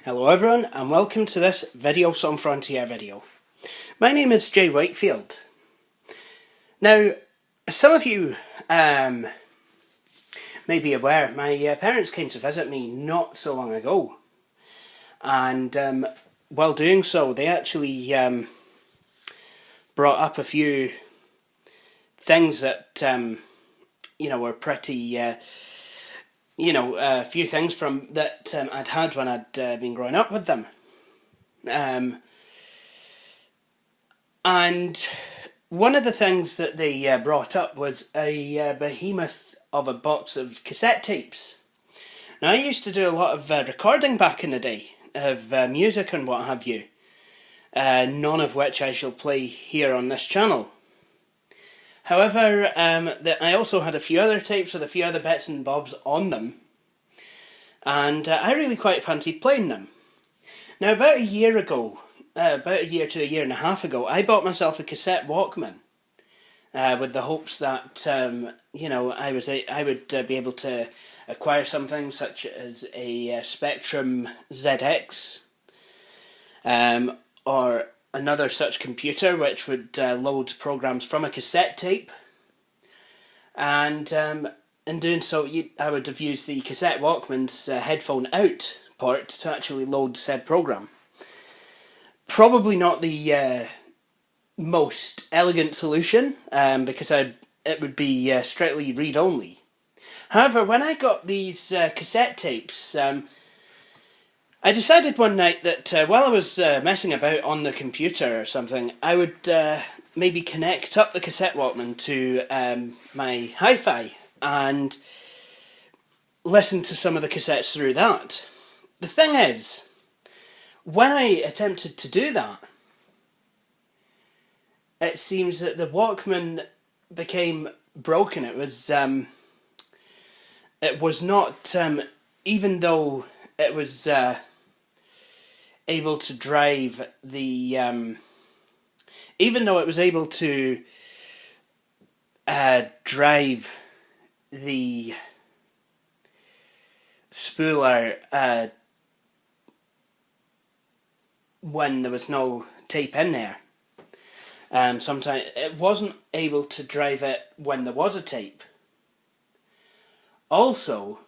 Hello everyone and welcome to this Video Song Frontier video. My name is Jay Whitefield. Now, some of you may be aware, my parents came to visit me not so long ago, and while doing so they actually brought up a few things that were pretty a few things from that I'd had when I'd been growing up with them. And one of the things that they brought up was a behemoth of a box of cassette tapes. Now, I used to do a lot of recording back in the day of music and what have you, none of which I shall play here on this channel. However, I also had a few other tapes with a few other bits and bobs on them, and I really quite fancied playing them. Now, about a year to a year and a half ago, I bought myself a cassette Walkman, with the hopes that I would be able to acquire something such as a Spectrum ZX, or another such computer which would load programs from a cassette tape, and in doing so I would have used the cassette Walkman's headphone out port to actually load said program. Probably not the most elegant solution, because it would be strictly read-only. However, when I got these cassette tapes, I decided one night that while I was messing about on the computer or something, I would maybe connect up the cassette Walkman to my hi-fi and listen to some of the cassettes through that. The thing is, when I attempted to do that, it seems that the Walkman became broken. It was not, even though it was able to drive the, even though it was able to drive the spooler when there was no tape in there. Sometimes it wasn't able to drive it when there was a tape. Also,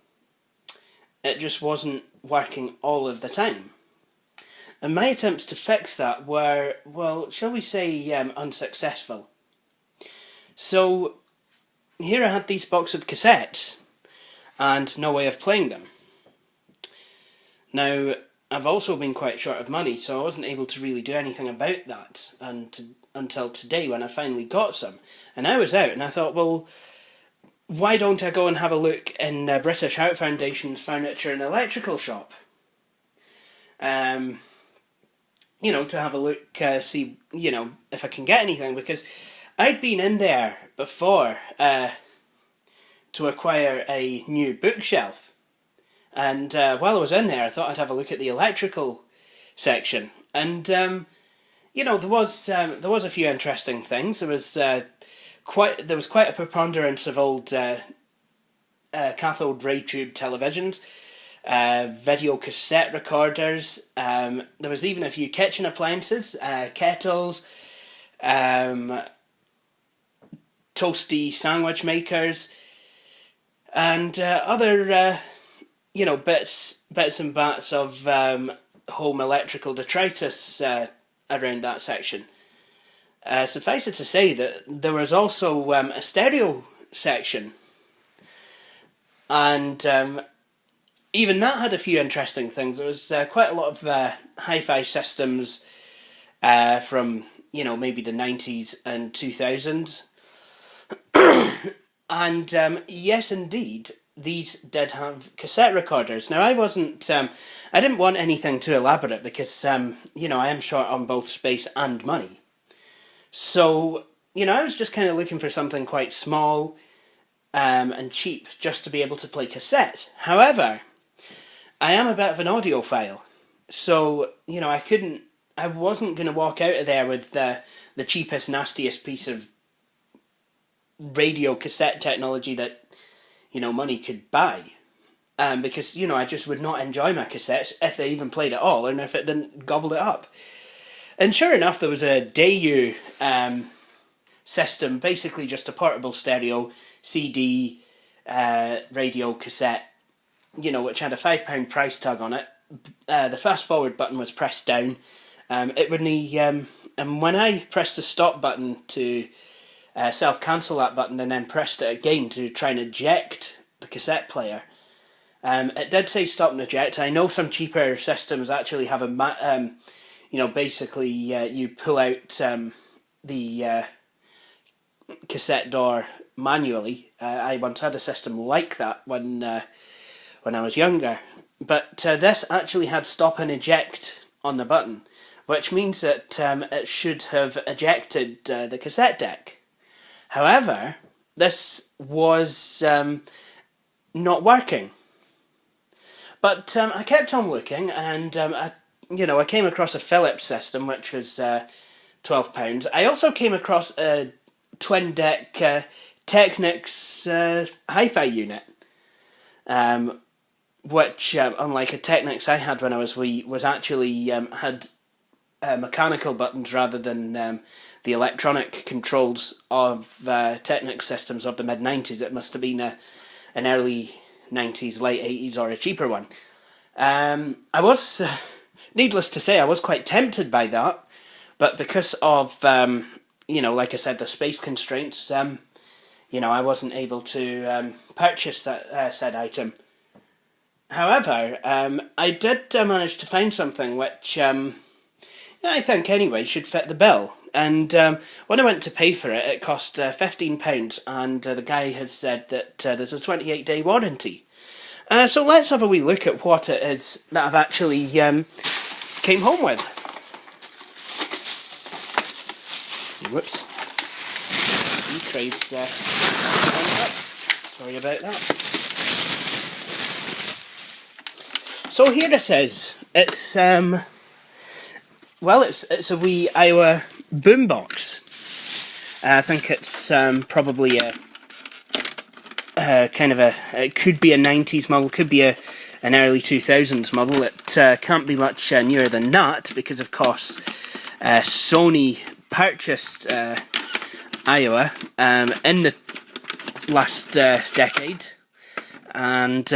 it just wasn't working all of the time. And my attempts to fix that were, well, shall we say, unsuccessful. So, here I had these box of cassettes, and no way of playing them. Now, I've also been quite short of money, so I wasn't able to really do anything about that until today when I finally got some. And I was out, and I thought, well, why don't I go and have a look in British Heart Foundation's furniture and electrical shop? To have a look, see, if I can get anything, because I'd been in there before to acquire a new bookshelf, and while I was in there I thought I'd have a look at the electrical section, and there was a few interesting things. There was quite a preponderance of old cathode ray tube televisions, video cassette recorders. There was even a few kitchen appliances, kettles, toasty sandwich makers, and other bits and bats of home electrical detritus around that section. Suffice it to say that there was also a stereo section, and even that had a few interesting things. There was quite a lot of hi-fi systems from maybe the 90s and 2000s, And yes, indeed, these did have cassette recorders. Now, I wasn't, I didn't want anything too elaborate because, you know, I am short on both space and money. So, you know, I was just kind of looking for something quite small and cheap just to be able to play cassettes. However, I am a bit of an audiophile. So, you know, I wasn't going to walk out of there with the cheapest, nastiest piece of radio cassette technology that, you know, money could buy. Because, you know, I just would not enjoy my cassettes if they even played at all, and if it didn't gobble it up. And sure enough, there was a Daewoo system, basically just a portable stereo, CD, radio, cassette, you know, which had a £5 price tag on it. The fast forward button was pressed down. It wouldn't, and when I pressed the stop button to self-cancel that button and then pressed it again to try and eject the cassette player, it did say stop and eject. I know some cheaper systems actually have a, you know, basically you pull out the cassette door manually. I once had a system like that when I was younger. But this actually had stop and eject on the button, which means that it should have ejected the cassette deck. However, this was not working. But I kept on looking, and I came across a Philips system, which was £12. I also came across a twin deck Technics hi-fi unit, which, unlike a Technics I had when I was wee, was actually had mechanical buttons rather than the electronic controls of Technics systems of the mid-90s. It must have been an early 90s, late 80s, or a cheaper one. I was, needless to say, I was quite tempted by that, but because of, like I said, the space constraints, I wasn't able to purchase that said item. However, I did manage to find something which, I think anyway, should fit the bill. And when I went to pay for it, it cost £15, and the guy has said that there's a 28-day warranty. So let's have a wee look at what it is that I've actually came home with. Whoops. Sorry about that. So here it is. It's it's a wee AIWA Boombox. I think it's probably it could be a 90s model, could be an early 2000s model. It can't be much newer than that because, of course, Sony purchased AIWA in the last decade, and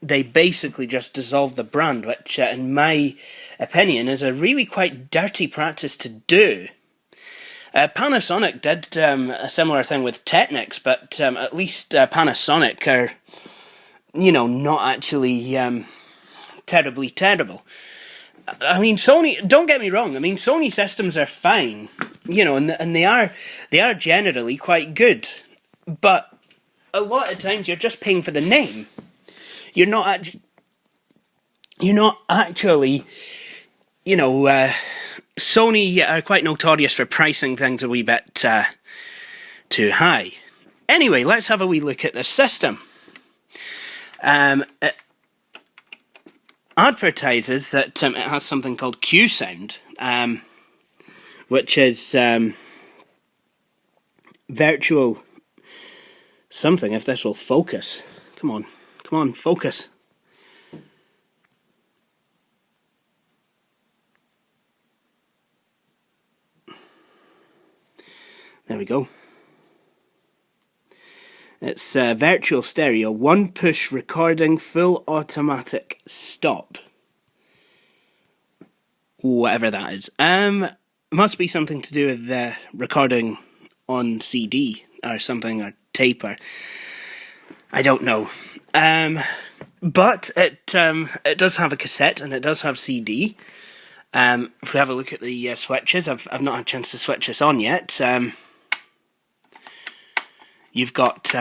they basically just dissolved the brand, which, in my opinion, is a really quite dirty practice to do. Panasonic did a similar thing with Technics, but at least Panasonic are, not actually terribly terrible. I mean, Sony, don't get me wrong, I mean, Sony systems are fine, and they are generally quite good, but a lot of times you're just paying for the name. You're not actually, Sony are quite notorious for pricing things a wee bit too high. Anyway, let's have a wee look at this system. It advertises that it has something called Q sound, which is virtual something, if this will focus. Come on, focus. There we go. It's virtual stereo, one push recording, full automatic stop. Whatever that is. Must be something to do with the recording on CD or something, or tape, or I don't know. But it does have a cassette and it does have CD. If we have a look at the switches, I've not had a chance to switch this on yet. You've got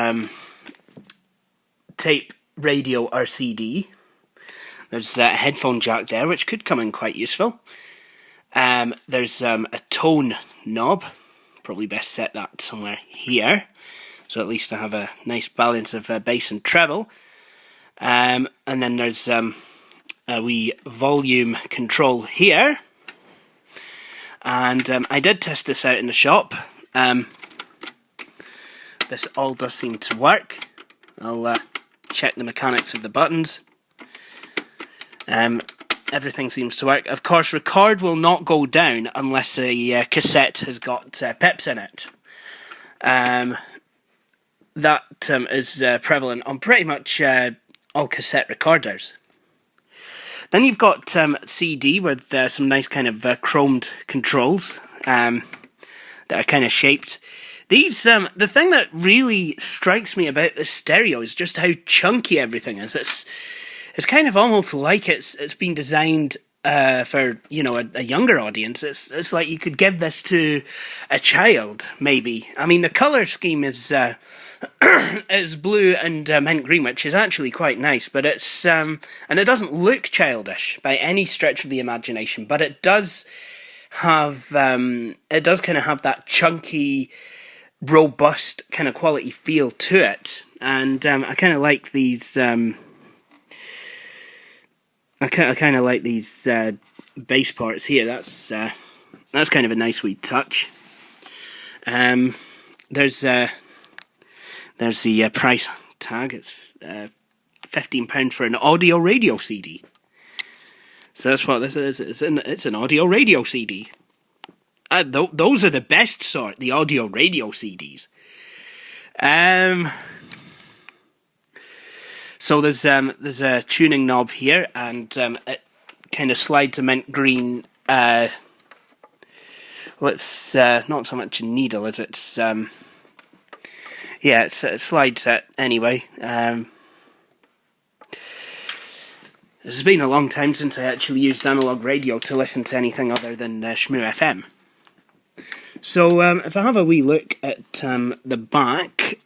tape, radio or CD. There's a headphone jack there, which could come in quite useful. There's a tone knob. Probably best set that somewhere here, so at least I have a nice balance of bass and treble. And then there's a wee volume control here. And I did test this out in the shop. This all does seem to work. I'll check the mechanics of the buttons. Everything seems to work. Of course, record will not go down unless a cassette has got pips in it. That is prevalent on pretty much all cassette recorders. Then you've got CD with some nice kind of chromed controls that are kind of shaped. These, the thing that really strikes me about this stereo is just how chunky everything is. It's kind of almost like it's been designed for, you know, a younger audience. It's like you could give this to a child, maybe. I mean, the colour scheme is is blue and mint green, which is actually quite nice. But it's and it doesn't look childish by any stretch of the imagination. But it does have kind of have that chunky, robust kind of quality feel to it. And I kind of like these. I kind of like these bass parts here. That's kind of a nice wee touch. There's the price tag. It's £15 for an audio radio CD. So that's what this is. It's an audio radio CD. Those are the best sort, the audio radio CDs. So there's a tuning knob here, and it kind of slides a mint green. Well, it's not so much a needle as it's yeah, it slides it anyway. It's been a long time since I actually used analog radio to listen to anything other than Shmoo FM. So if I have a wee look at the back.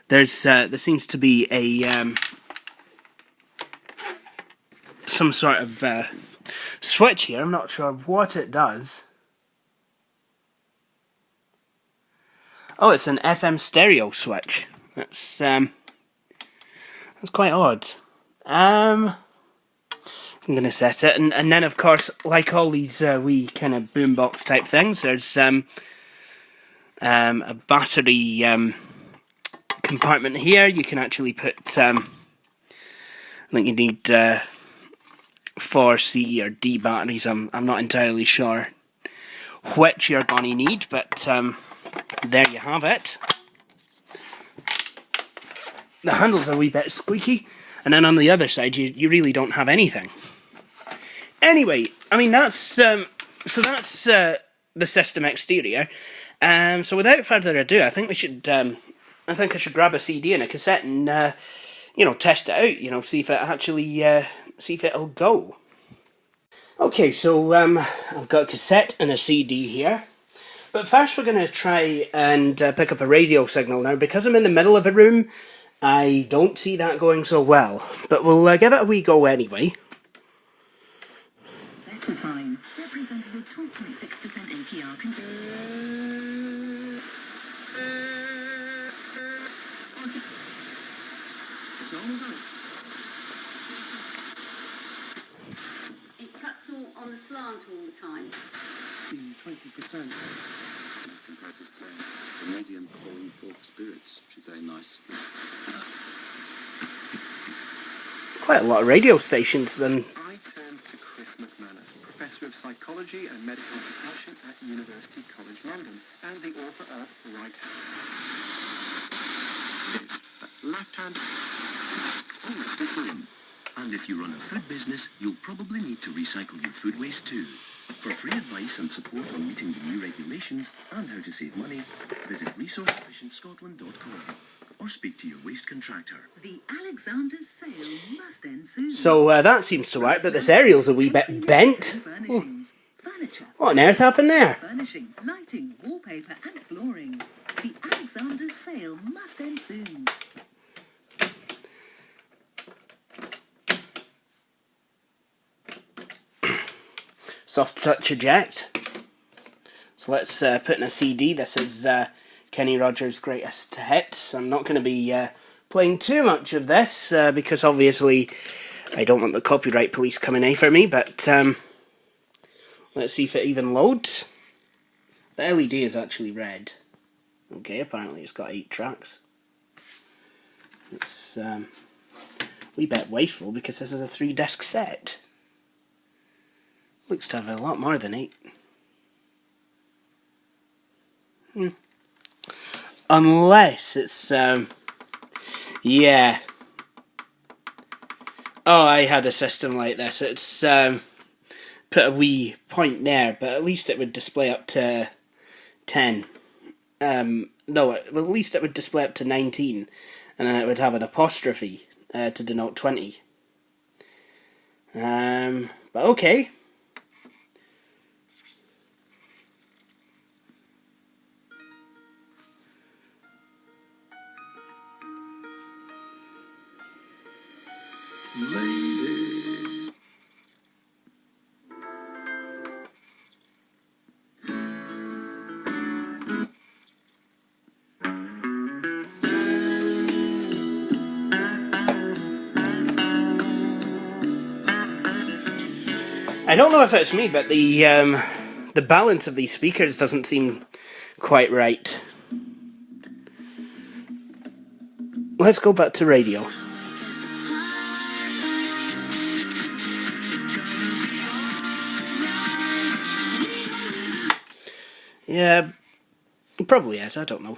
There seems to be a some sort of switch here. I'm not sure what it does. Oh, it's an FM stereo switch. That's quite odd. I'm going to set it, and then of course, like all these wee kind of boombox type things, there's a battery. Compartment here. You can actually put I think you need 4 C or D batteries. I'm not entirely sure which you're going to need, but there you have it. The handle's a wee bit squeaky, and then on the other side you really don't have anything. Anyway, I mean that's the system exterior. So without further ado, I think we should I think I should grab a CD and a cassette and, you know, test it out, you know, see if it actually, see if it'll go. Okay, so I've got a cassette and a CD here. But first we're going to try and pick up a radio signal. Now, because I'm in the middle of a room, I don't see that going so well. But we'll give it a wee go anyway. Letter time. Representative 12.6% APR. It cuts all on the slant all the time. 20%. This comparative playing Canadian pouring forth spirits. She's very nice. Quite a lot of radio stations then. I turned to Chris McManus, Professor of Psychology and Medical Education at University College London, and the author of Right Hand. Left Hand. Almost a home. And if you run a food business, you'll probably need to recycle your food waste too. For free advice and support on meeting the new regulations and how to save money, visit resourceefficientscotland.com or speak to your waste contractor. The Alexander's sale must end soon. So that seems to work, but this aerial's a wee bit bent. Oh, furniture. What on earth happened there? Furnishing, lighting, wallpaper and flooring. The Alexander's sale must end soon. Soft touch eject. So let's put in a CD. This is Kenny Rogers' greatest hits. I'm not going to be playing too much of this because obviously I don't want the copyright police coming after me, but let's see if it even loads. The LED is actually red. Okay, apparently it's got 8 tracks. It's a wee bit wasteful because this is a 3-disc set. Looks to have a lot more than 8. Unless it's, yeah. Oh, I had a system like this. It's, put a wee point there, but at least it would display up to 10. No, at least it would display up to 19, and then it would have an apostrophe to denote 20. But okay. Lady. I don't know if it's me, but the balance of these speakers doesn't seem quite right. Let's go back to radio. Yeah, it probably is. I don't know,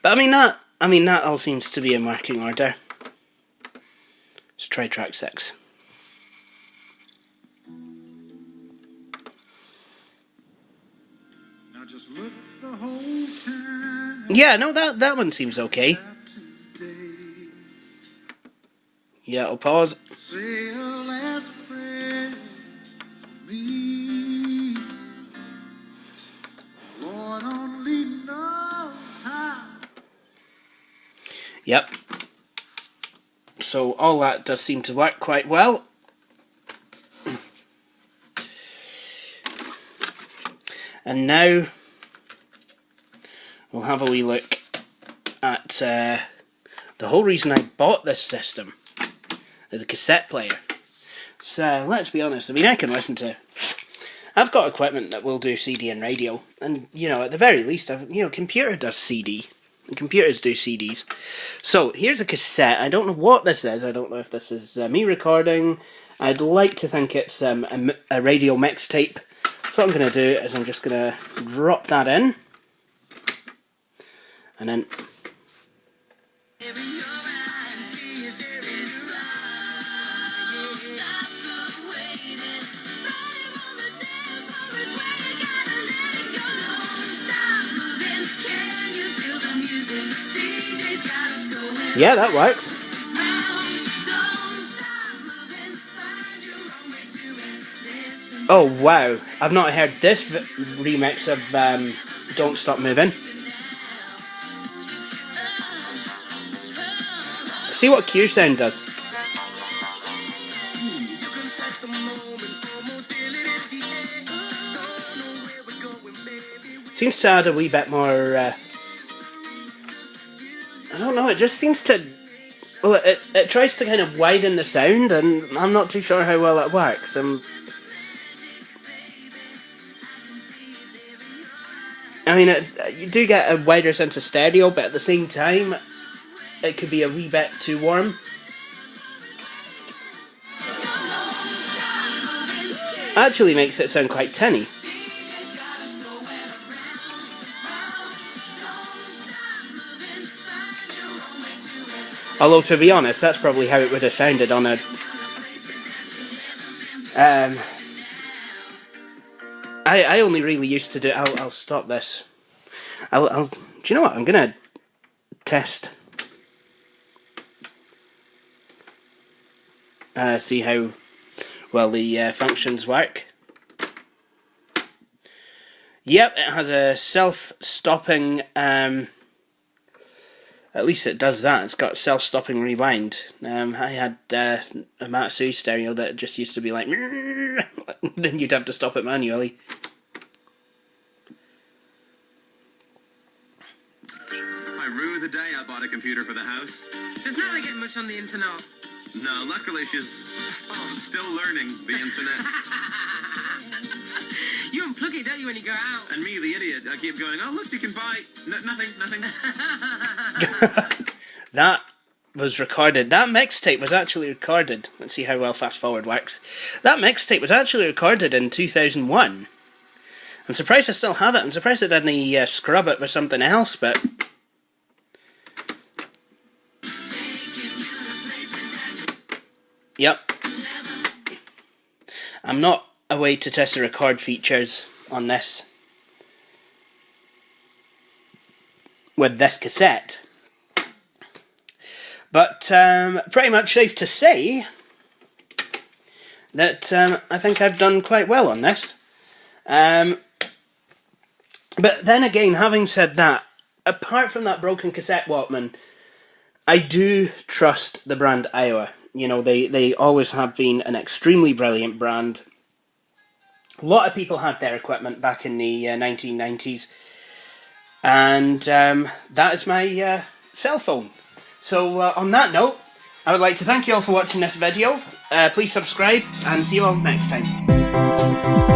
but I mean that all seems to be in working order. Let's try track 6. Now just look the whole time. Yeah, no, that one seems okay. Yeah, I'll pause. Say a last prayer for me. Lord only knows how. Yep. So all that does seem to work quite well. And now we'll have a wee look at the whole reason I bought this system is a cassette player. So let's be honest, I mean I can listen to... I've got equipment that will do CD and radio, and you know, at the very least, computer does CD, and computers do CDs. So here's a cassette. I don't know what this is. I don't know if this is me recording. I'd like to think it's a radio mixtape. So what I'm going to do is I'm just going to drop that in, and then yeah, that works. Oh wow, I've not heard this remix of Don't Stop Moving. See what Q sound does. Seems to add a wee bit more, I don't know, it just seems to... Well, it tries to kind of widen the sound, and I'm not too sure how well it works. I mean, you do get a wider sense of stereo, but at the same time, it could be a wee bit too warm. Actually makes it sound quite tinny. Although, to be honest, that's probably how it would have sounded on a... I only really used to do... I'll stop this. Do you know what? I'm going to test. See how well the functions work. Yep, it has a self-stopping, at least it does that, it's got self-stopping rewind. I had a Matsui stereo that just used to be like, then you'd have to stop it manually. I rue the day I bought a computer for the house. Does Natalie get much on the internet? No, luckily she's still learning the internet. You unplug it, don't you, when you go out? And me, the idiot, I keep going, oh, look, you can buy... nothing. That was recorded. That mixtape was actually recorded. Let's see how well fast forward works. That mixtape was actually recorded in 2001. I'm surprised I still have it. I'm surprised I didn't scrub it with something else, but... Yep. I'm not away to test the record features on this with this cassette. But pretty much safe to say that I think I've done quite well on this. But then again, having said that, apart from that broken cassette Walkman, I do trust the brand AIWA. You know, they always have been an extremely brilliant brand. A lot of people had their equipment back in the 1990s. And that is my cell phone. So on that note, I would like to thank you all for watching this video. Please subscribe and see you all next time.